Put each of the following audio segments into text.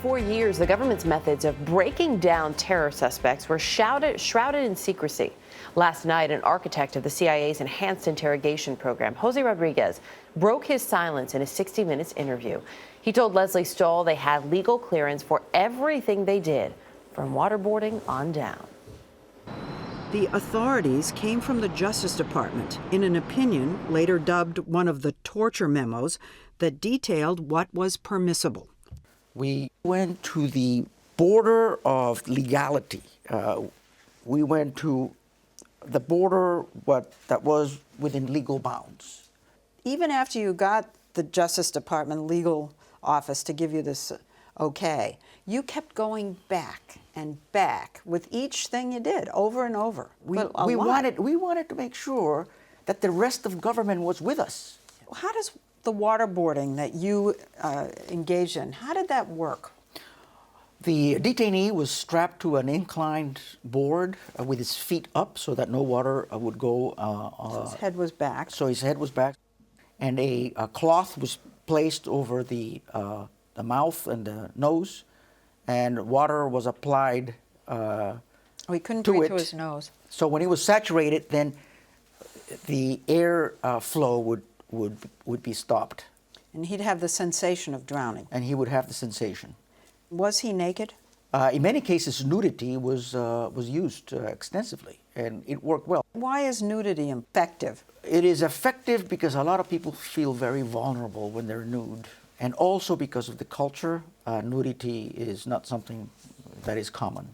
For years, the government's methods of breaking down terror suspects were shrouded in secrecy. Last night, an architect of the CIA's enhanced interrogation program, Jose Rodriguez, broke his silence in a 60 Minutes interview. He told Leslie Stahl they had legal clearance for everything they did, from waterboarding on down. The authorities came from the Justice Department in an opinion later dubbed one of the torture memos that detailed what was permissible. We went to the border of legality. We went to the border that was within legal bounds. Even after you got the Justice Department legal office to give you this okay, you kept going back and back with each thing you did over and over. We wanted to make sure that the rest of government was with us. How does the waterboarding that you engaged in, how did that work? The detainee was strapped to an inclined board with his feet up so that no water would go. So his head was back. So his head was back. And a cloth was placed over the mouth and the nose, and water was applied he couldn't breathe through his nose. So when he was saturated, then the air flow would be stopped. And he'd have the sensation of drowning. And he would have the sensation. Was he naked? In many cases, nudity was used extensively, and it worked well. Why is nudity effective? It is effective because a lot of people feel very vulnerable when they're nude, and also because of the culture. Nudity is not something that is common.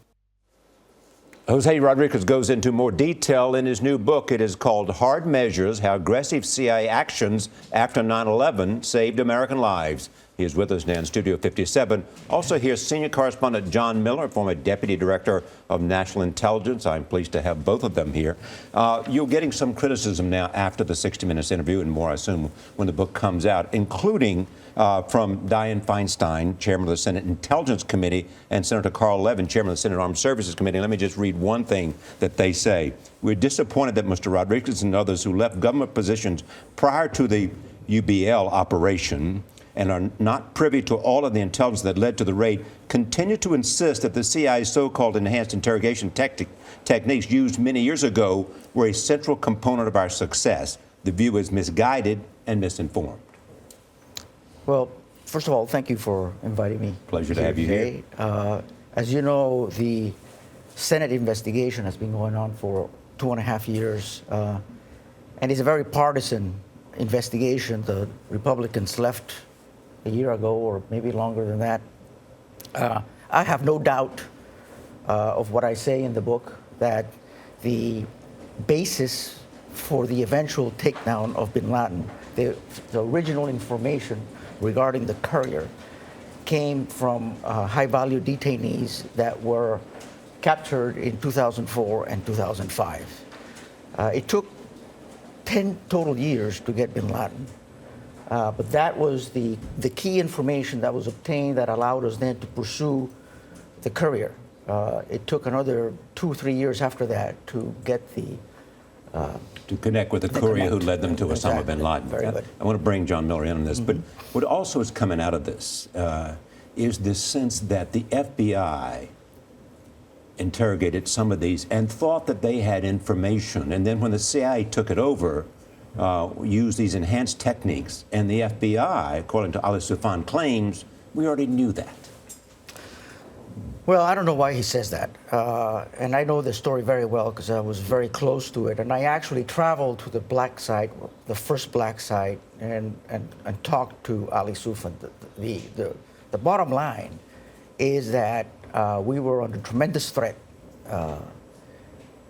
Jose Rodriguez goes into more detail in his new book. It is called Hard Measures: How Aggressive CIA Actions After 9/11 Saved American Lives. He is with us now in Studio 57. Also here, senior correspondent John Miller, former Deputy Director of National Intelligence. I'm pleased to have both of them here. You're getting some criticism now after the 60 Minutes interview, and more, I assume, when the book comes out, including from Dianne Feinstein, Chairman of the Senate Intelligence Committee, and Senator Carl Levin, Chairman of the Senate Armed Services Committee. Let me just read one thing that they say. We're disappointed that Mr. Rodriguez and others who left government positions prior to the UBL operation and are not privy to all of the intelligence that led to the raid, continue to insist that the CIA's so-called enhanced interrogation techniques used many years ago were a central component of our success. The view is misguided and misinformed. Well, first of all, thank you for inviting me. Pleasure to have you here. As you know, the Senate investigation has been going on for 2.5 years, and it's a very partisan investigation. The Republicans left a year ago, or maybe longer than that. I have no doubt of what I say in the book, that the basis for the eventual takedown of bin Laden, the original information regarding the courier, came from high-value detainees that were captured in 2004 and 2005. It took 10 total years to get bin Laden. But that was the key information that was obtained that allowed us then to pursue the courier. It took another 2 or 3 years after that to get to connect with the courier who led them to Osama bin Laden. Very good. I want to bring John Miller in on this, but what also is coming out of this is this sense that the FBI interrogated some of these and thought that they had information, and then when the CIA took it over, use these enhanced techniques, and the FBI, according to Ali Soufan, claims we already knew that. Well, I don't know why he says that, and I know the story very well because I was very close to it, and I actually traveled to the black site, the first black site, and talked to Ali Soufan. The bottom line is that we were under tremendous threat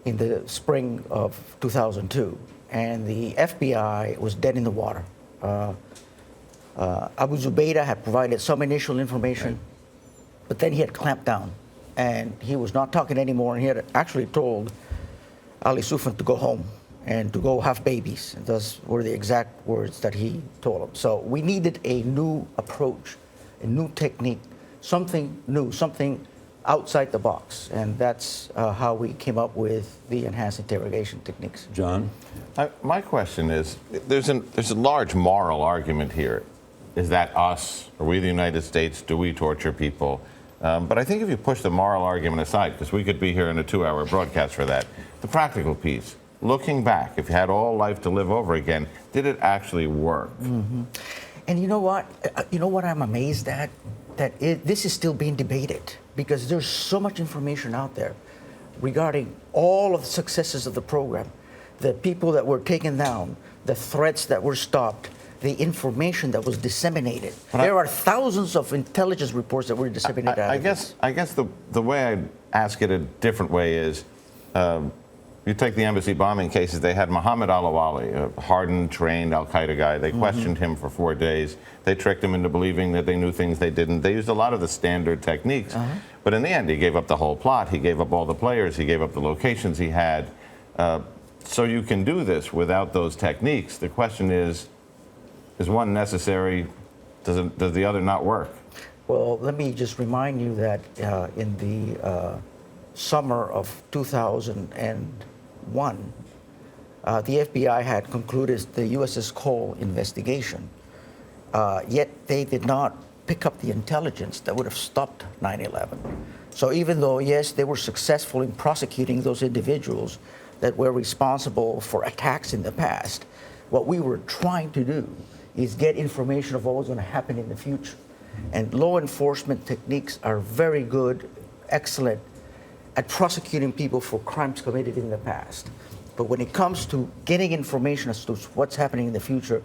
in the spring of 2002. And the FBI was dead in the water. Abu Zubaydah had provided some initial information, but then he had clamped down, and he was not talking anymore, and he had actually told Ali Soufan to go home and to go have babies. And those were the exact words that he told him. So we needed a new approach, a new technique, something new, something outside the box, and that's how we came up with the enhanced interrogation techniques. John? My question is, there's a large moral argument here is that us? Are we the United States? Do we torture people? But I think if you push the moral argument aside, because we could be here in a 2-hour broadcast for that, the practical piece, looking back, if you had all life to live over again, did it actually work? Mm-hmm. And you know what? I'm amazed at? That this is still being debated, because there's so much information out there regarding all of the successes of the program, the people that were taken down, the threats that were stopped, the information that was disseminated. There are thousands of intelligence reports that were disseminated. I guess the way I'd ask it a different way is, you take the embassy bombing cases. They had Muhammad al-Awali, a hardened, trained al-Qaeda guy. They questioned him for 4 days. They tricked him into believing that they knew things they didn't. They used a lot of the standard techniques. But in the end, he gave up the whole plot. He gave up all the players. He gave up the locations he had. So you can do this without those techniques. The question is one necessary? Does the other not work? Well, let me just remind you that in the summer of 2001, the FBI had concluded the USS Cole investigation, yet they did not pick up the intelligence that would have stopped 9/11. So even though, yes, they were successful in prosecuting those individuals that were responsible for attacks in the past, what we were trying to do is get information of what was going to happen in the future. And law enforcement techniques are very good, excellent at prosecuting people for crimes committed in the past. But when it comes to getting information as to what's happening in the future,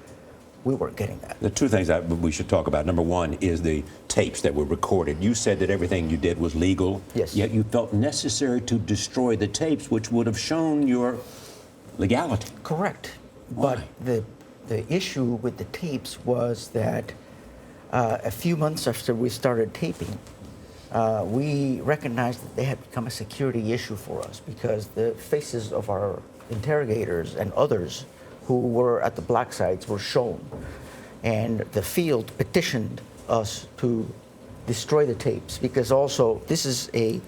we weren't getting that. The two things that we should talk about. Number one is the tapes that were recorded. You said that everything you did was legal. Yes. Yet you felt necessary to destroy the tapes, which would have shown your legality. Correct. Why? But the issue with the tapes was that a few months after we started taping, we recognized that they had become a security issue for us, because the faces of our interrogators and others who were at the black sites were shown. And the field petitioned us to destroy the tapes, because also this is a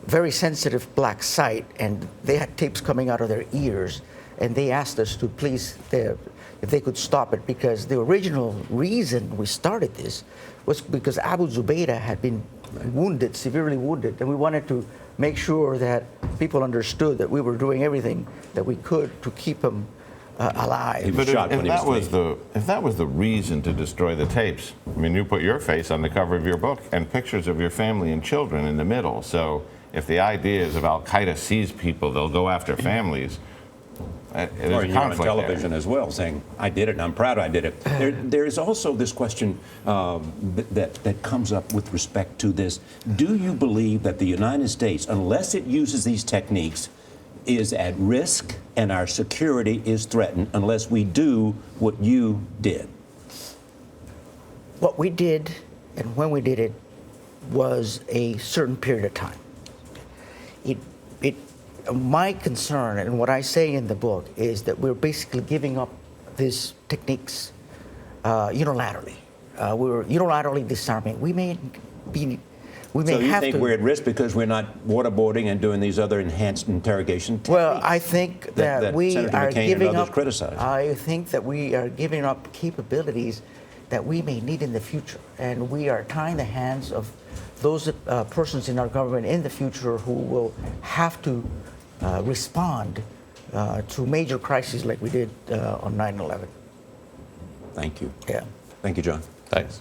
very sensitive black site, and they had tapes coming out of their ears, and they asked us to please, if they could stop it, because the original reason we started this was because Abu Zubaydah had been wounded, severely wounded, and we wanted to make sure that people understood that we were doing everything that we could to keep him alive. He was But shot if when he was if that was the reason to destroy the tapes, I mean, you put your face on the cover of your book and pictures of your family and children in the middle. So if the idea is if Al-Qaeda sees people, they'll go after families. Or you're on television as well, saying, I did it, and I'm proud I did it. There is also this question that comes up with respect to this. Do you believe that the United States, unless it uses these techniques, is at risk and our security is threatened unless we do what you did? What we did and when we did it was a certain period of time. My concern, and what I say in the book, is that we're basically giving up these techniques unilaterally. We're unilaterally disarming. We may have to. So you think we're at risk because we're not waterboarding and doing these other enhanced interrogation techniques? Well, I think that we Senator are McCain giving and others up. criticized. I think that we are giving up capabilities that we may need in the future, and we are tying the hands of those persons in our government in the future who will have to respond to major crises like we did on 9/11. Thank you. Yeah. Thank you, John. Thanks.